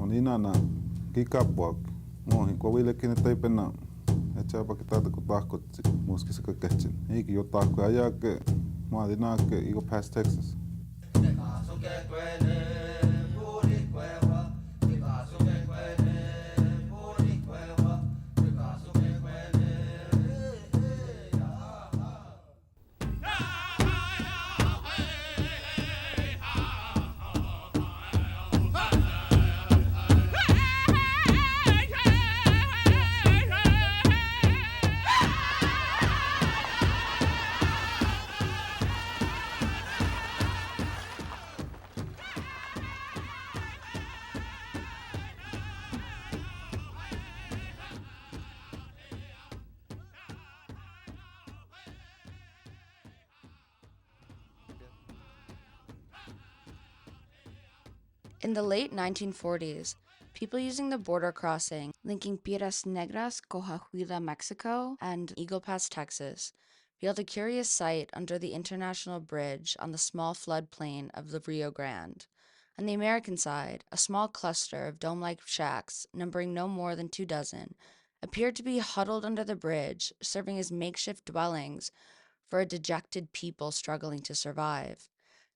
onina na Kikapuak, mohin kovillekin taipena, echapa que tata kutahkot muskisa kakechin, iki yo tahko ayake, maadinake igo past Texas. In the late 1940s, people using the border crossing linking Piedras Negras, Coahuila, Mexico, and Eagle Pass, Texas, built a curious site under the International Bridge on the small floodplain of the Rio Grande. On the American side, a small cluster of dome-like shacks, numbering no more than 24, appeared to be huddled under the bridge, serving as makeshift dwellings for a dejected people struggling to survive.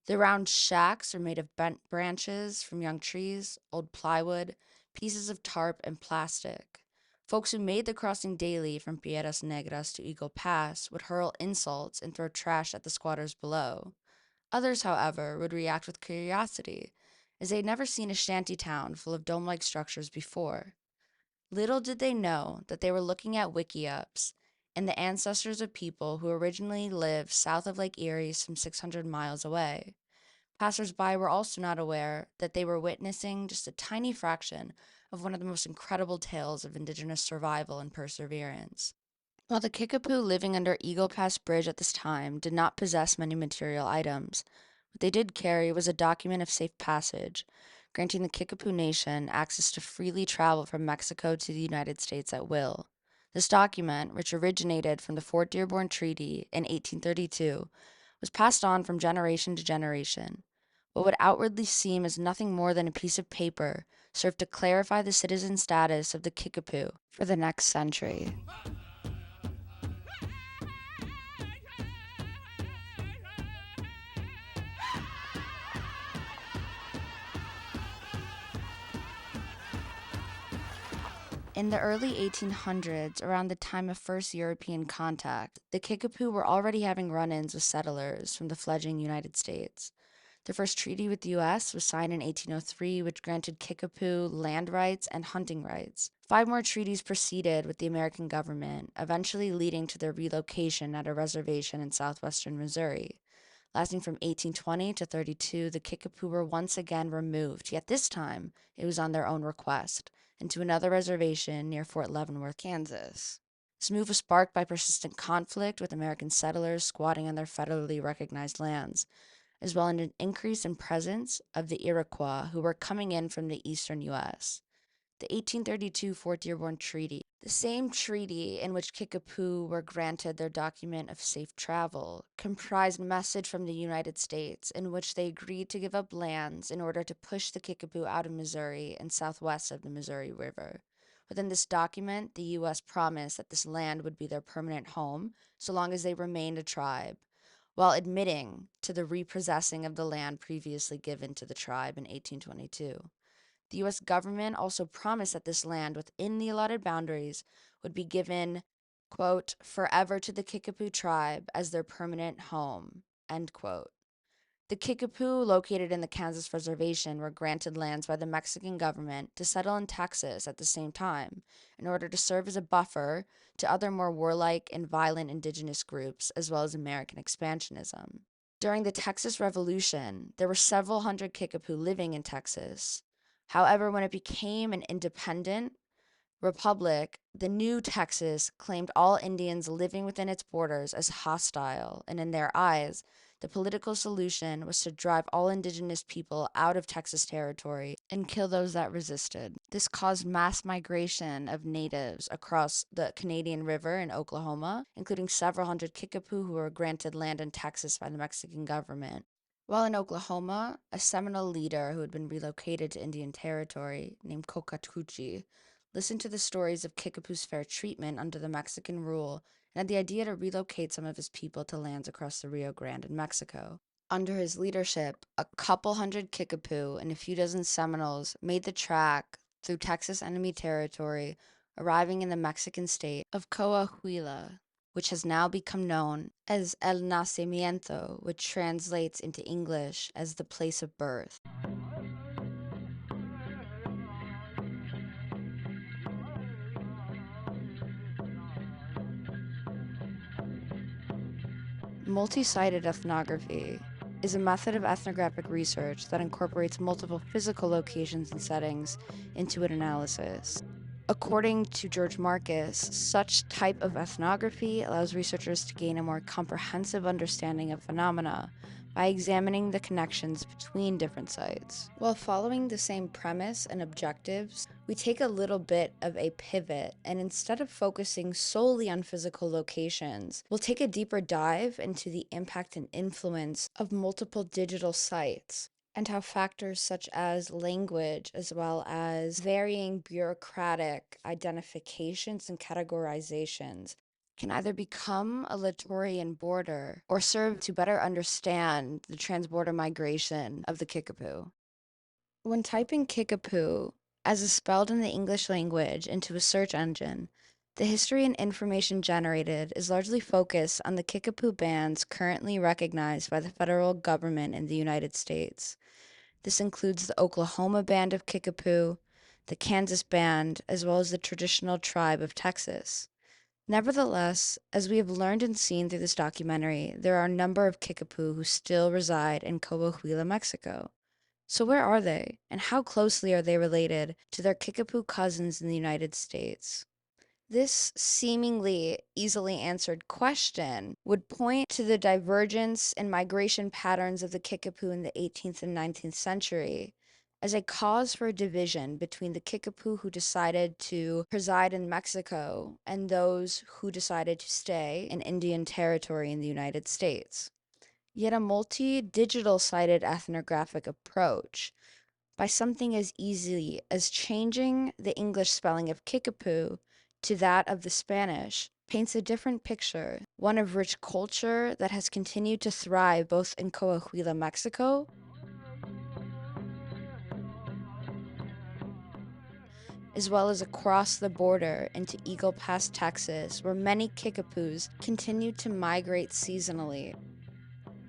The round shacks are made of bent branches from young trees, old plywood, pieces of tarp, and plastic. Folks who made the crossing daily from Piedras Negras to Eagle Pass would hurl insults and throw trash at the squatters below. Others, however, would react with curiosity, as they had never seen a shanty town full of dome-like structures before. Little did they know that they were looking at wiki-ups and the ancestors of people who originally lived south of Lake Erie some 600 miles away. Passers-by were also not aware that they were witnessing just a tiny fraction of one of the most incredible tales of Indigenous survival and perseverance. While the Kickapoo living under Eagle Pass Bridge at this time did not possess many material items, what they did carry was a document of safe passage, granting the Kickapoo Nation access to freely travel from Mexico to the United States at will. This document, which originated from the Fort Dearborn Treaty in 1832, was passed on from generation to generation. What would outwardly seem as nothing more than a piece of paper served to clarify the citizen status of the Kickapoo for the next century. In the early 1800s, around the time of first European contact, the Kickapoo were already having run-ins with settlers from the fledgling United States. The first treaty with the U.S. was signed in 1803, which granted Kickapoo land rights and hunting rights. 5 more treaties proceeded with the American government, eventually leading to their relocation at a reservation in southwestern Missouri. Lasting from 1820 to 32, the Kickapoo were once again removed, yet this time it was on their own request, into another reservation near Fort Leavenworth, Kansas. This move was sparked by persistent conflict with American settlers squatting on their federally recognized lands, as well as an increase in presence of the Iroquois who were coming in from the eastern U.S. The 1832 Fort Dearborn Treaty, the same treaty in which Kickapoo were granted their document of safe travel, comprised a message from the United States in which they agreed to give up lands in order to push the Kickapoo out of Missouri and southwest of the Missouri River. Within this document, the U.S. promised that this land would be their permanent home so long as they remained a tribe, while admitting to the repossessing of the land previously given to the tribe in 1822. The U.S. government also promised that this land within the allotted boundaries would be given, quote, forever to the Kickapoo tribe as their permanent home, end quote. The Kickapoo, located in the Kansas reservation, were granted lands by the Mexican government to settle in Texas at the same time, in order to serve as a buffer to other more warlike and violent indigenous groups, as well as American expansionism. During the Texas Revolution, there were several hundred Kickapoo living in Texas. However, when it became an independent republic, the new Texas claimed all Indians living within its borders as hostile, and in their eyes, the political solution was to drive all indigenous people out of Texas territory and kill those that resisted. This caused mass migration of natives across the Canadian River in Oklahoma, including several hundred Kickapoo who were granted land in Texas by the Mexican government. While in Oklahoma, a Seminole leader who had been relocated to Indian Territory, named Cocatucci, listened to the stories of Kickapoo's fair treatment under the Mexican rule and had the idea to relocate some of his people to lands across the Rio Grande in Mexico. Under his leadership, a couple hundred Kickapoo and a few dozen Seminoles made the trek through Texas enemy territory, arriving in the Mexican state of Coahuila, which has now become known as El Nacimiento, which translates into English as the place of birth. Multi-sited ethnography is a method of ethnographic research that incorporates multiple physical locations and settings into an analysis. According to George Marcus, such type of ethnography allows researchers to gain a more comprehensive understanding of phenomena by examining the connections between different sites. While following the same premise and objectives, we take a little bit of a pivot, and instead of focusing solely on physical locations, we'll take a deeper dive into the impact and influence of multiple digital sites, and how factors such as language, as well as varying bureaucratic identifications and categorizations, can either become a Latorian border or serve to better understand the transborder migration of the Kickapoo. When typing Kickapoo, as is spelled in the English language, into a search engine, the history and information generated is largely focused on the Kickapoo bands currently recognized by the federal government in the United States. This includes the Oklahoma band of Kickapoo, the Kansas band, as well as the traditional tribe of Texas. Nevertheless, as we have learned and seen through this documentary, there are a number of Kickapoo who still reside in Coahuila, Mexico. So where are they, and how closely are they related to their Kickapoo cousins in the United States? This seemingly easily answered question would point to the divergence in migration patterns of the Kickapoo in the 18th and 19th century as a cause for a division between the Kickapoo who decided to reside in Mexico and those who decided to stay in Indian Territory in the United States. Yet a multi-digital sided ethnographic approach, by something as easy as changing the English spelling of Kickapoo to that of the Spanish, paints a different picture, one of rich culture that has continued to thrive both in Coahuila, Mexico, as well as across the border into Eagle Pass, Texas, where many Kickapoos continue to migrate seasonally.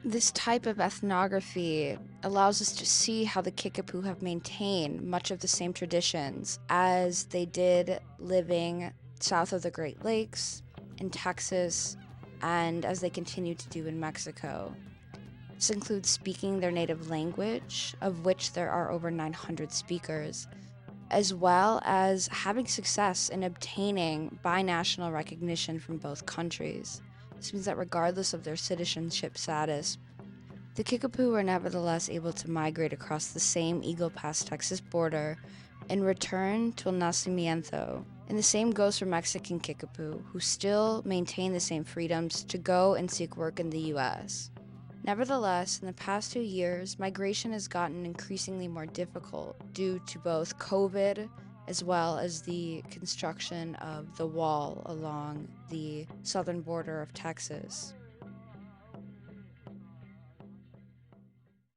This type of ethnography allows us to see how the Kickapoo have maintained much of the same traditions as they did living south of the Great Lakes, in Texas, and as they continue to do in Mexico. This includes speaking their native language, of which there are over 900 speakers, as well as having success in obtaining binational recognition from both countries. This means that regardless of their citizenship status, the Kickapoo were nevertheless able to migrate across the same Eagle Pass, Texas border and return to El Nacimiento. And the same goes for Mexican Kickapoo, who still maintain the same freedoms to go and seek work in the U.S. Nevertheless, in the past 2 years, migration has gotten increasingly more difficult due to both COVID as well as the construction of the wall along the southern border of Texas.